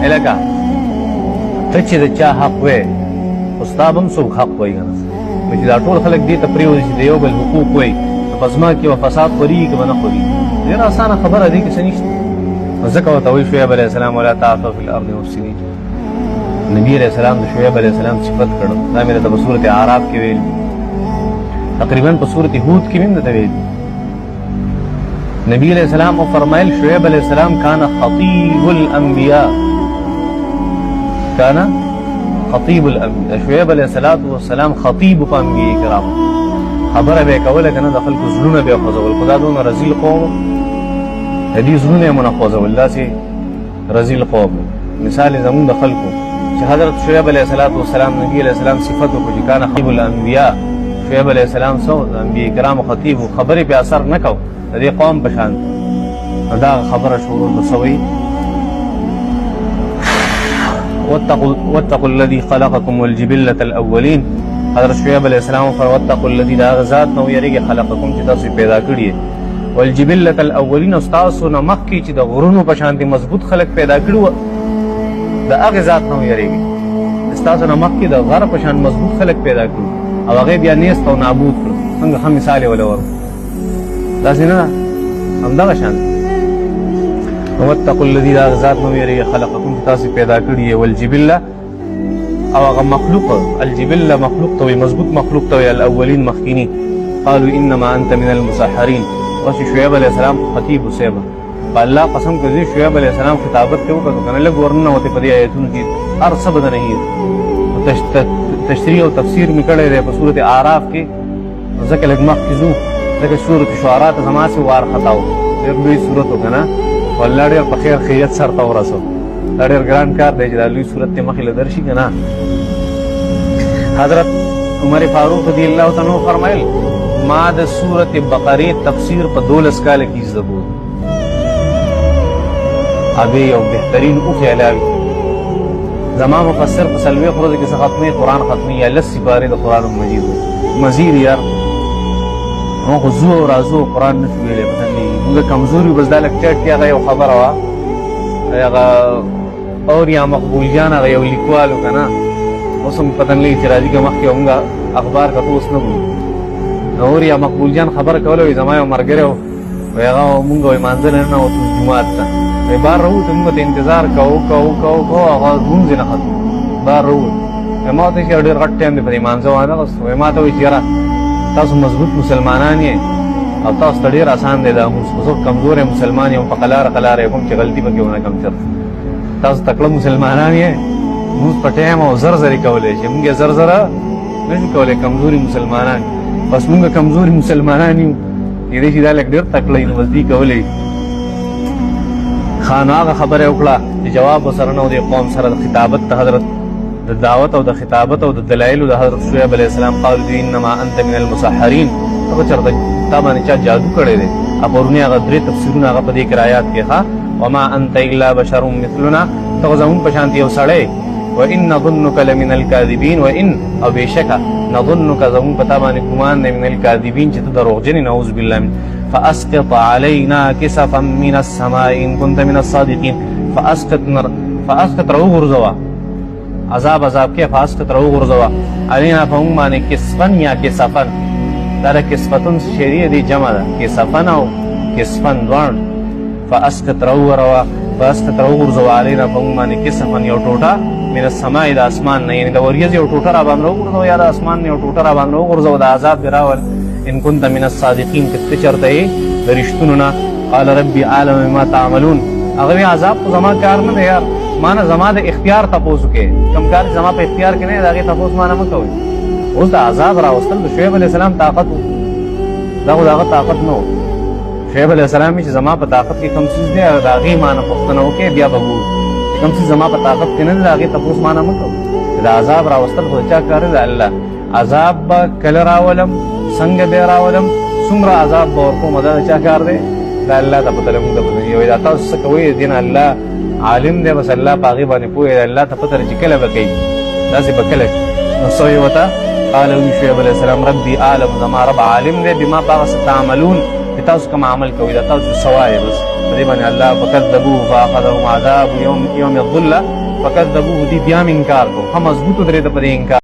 الکه ته چې د چا حق وې ستا به هم څوک حق وایي که نه چې دا ټول خلک دې ته پرېوځي چې د یو بل حقوق وایي نو په زما کې به فساد خورېږي که به نه خورېږي ډېره اسانه خبره دې کې څه نشته نو ځکه ورته وایي شعیب علیه السلام ولا تعثوا فی الارض مفسدین نبي علیه السلام د شعیب علیه السلام صفت کړو دا مې درته په صورت اعراف کې ویل تقریبا په صورت هود کې مې هم درته ویل نبی علیہ السلام فرمائل شعیب علیہ السلام کانا خطیب الانبیاء کانا خطیب الانبیاء شعیب علیہ السلام خطیب په انبیاء کرام خبره به کوله کنه د خلکو زړونه به خوځول خدا دونه رزیل قوم دې زړونه مونږ خوځول داسې رزیل قوم مثال زمون د خلکو چې حضرت شعیب علیہ السلام نبی علیہ السلام صفت کو چې کانا خطیب الانبیاء شعیب علیہ السلام سو د انبیاء کرام خطیب خبره په اثر نه کو د دې قوم په شان دا خبره شروع وسوي واتقوا الذي خلقكم والجبلة الأولين حضرت شعیب علیہ السلام واتقوا الذي دا غزاد نو یریږي خلقکم چې تاسو پیدا کړی والجبلة الأولين استاسو نه مخکې چې د غرونو په شان مضبوط خلق پیدا کړو د هغه ذات نو یریږي استاسو نه مخکې د غر په شان مضبوط خلق پیدا کړو او هغه بیا نیست او نابود کړو څنګه هم مثال ولور داسې نه همدغه شان واتقوا الذي دا ذات نو یریږي خلقکم چې تاسو پیدا کړی والجبلة او هغه مخلوق الجبلة مخلوق ته مضبوط مخلوق ته الاولین مخکینی قالوا انما انت من المسحرین وشي شعیب علیہ السلام خطیب سیبا الله قسم کوي شعیب علیہ السلام خطابت ته وکړو کنه لږ ورنه وته په دې آیتونو کې هر څه بدل نه تشریح او تفسیر میکړی دی په سورۃ اعراف کې ځکه لږ مخکې ځکه سورۃ شعراء ته زما سي وار خطاو ډېر لوی سورۃ وکنه والله ډېر په خیر خیریت سره ته ورسو دا ډېر ګران کار دی چې دا لوی سورۃ ته مخې له درشي کنه حضرت عمر فاروق رضی الله تعالی عنہ فرمایل ما د سورۃ بقره تفسیر په 12 کال کې زبور ابي یو بهترین او خیالاوي زما مفسر په سلوي خروج کې ختمه قرآن ختمي یا لسی بارے د قرآن مجید مزید یار نو خو زو رازو قرآن نه ویلې مثلا موږ کمزوري بس دا لکچر کې هغه یو خبره وا هغه اور یا مقبول جان هغه یو لیکوالو کنه اوس هم پتن لې چې راځي کوم کې موږ اخبار کتو اوس نه وو اور یا مقبول جان خبر کوله زما یو مرګره و هغه موږ وای مانځل نه او جمعات ته وای بار راو ته موږ انتظار کوو هغه مونږ نه خاطر بار راو ما ته چې ډېر غټ ټایم دی په مانځو وانه وای ما ته وای چیرې تاسو مضبوط مسلمانان یې او تاسو ته ډېر آسان دی دا موږ کمزور مسلمان یو په قلار کوم چې غلطي پکې ونه کم چر تاسو تکړه مسلمانان یې موږ په ټایم او زر کولای شي موږ زر نشو کولای کمزوري مسلمانان بس موږ کمزوري مسلمانان یو دې چې دا لګ ډېر تکړه یو وځي کولای خان هغه خبره وکړه چې جواب وسره نو د قوم سره د خطابت ته حضرت د دعوت او د خطابت او د دلایل د حضرت شعیب علیہ السلام قال انما انت من المسحرین ته چرته تا باندې چا جادو کړی دی اپورونه هغه درې تفسیرونه هغه په دې کرایات کې ښه وما انت الا بشر مثلنا ته زمون په شانتي یو سړی وان نظنك لمن الكاذبين وان او بشک نظنك زمون په تا باندې ګمان نه من الكاذبين چې ته دروغجن نعوذ بالله من فاسقط علينا كسفا من السماء ان كنت من الصادقين فاسقط رو غرزوا عذاب کې فاسقط رو غرزوا علينا فهم باندې کسفن یا کسفن دا کسفتن شریعه دی جمع ده کسفن او کسفن دوان فاسقط رو غرزوا علينا فهم باندې کسفن یو ټوټه من السماء د اسمان نه یعنی د وریځ یو ټوټه را باندې وګرځو یا د اسمان یو ټوټه را باندې وګرځو د عذاب براول ان كنت من الصادقين کته چرته رښتونو نه قال ربي عالم ما تعملون هغه عذاب زما کار نه یار مانه زما د اختیار تاسو کې کم کار زما په اختیار کې نه داغه تاسو مانه مکوئ اوس د عذاب را وصل د شعیب علیہ السلام طاقت داغه طاقت نو شعیب علیہ السلام چې زما په طاقت کې کم څه دی داغه مانه پښتنه وکي بیا بغو کم څه زما په طاقت کې نه داغه تاسو مانه مکو د عذاب را وصل خو چا کار دی الله عذاب کله راولم څنګه به راولم څومره عذاب ورکو مدد چا کار دی دا الله ته پته لګو د یو دا تاسو کوي دین الله عالم دی بس الله پاغي باندې پوهه الله ته پته چې کله وکي داسې بکله نو سوې وتا قال شعیب علیہ السلام ربي عالم زما رب عالم دی بما باغ تعملون تاسو کوم عمل کوي دا تاسو سوای بس په دې باندې الله فکذبوه فاخذهم عذاب یوم الظله فکذبوه دي بیا هم انکار کو هم مضبوط درې ته په دې انکار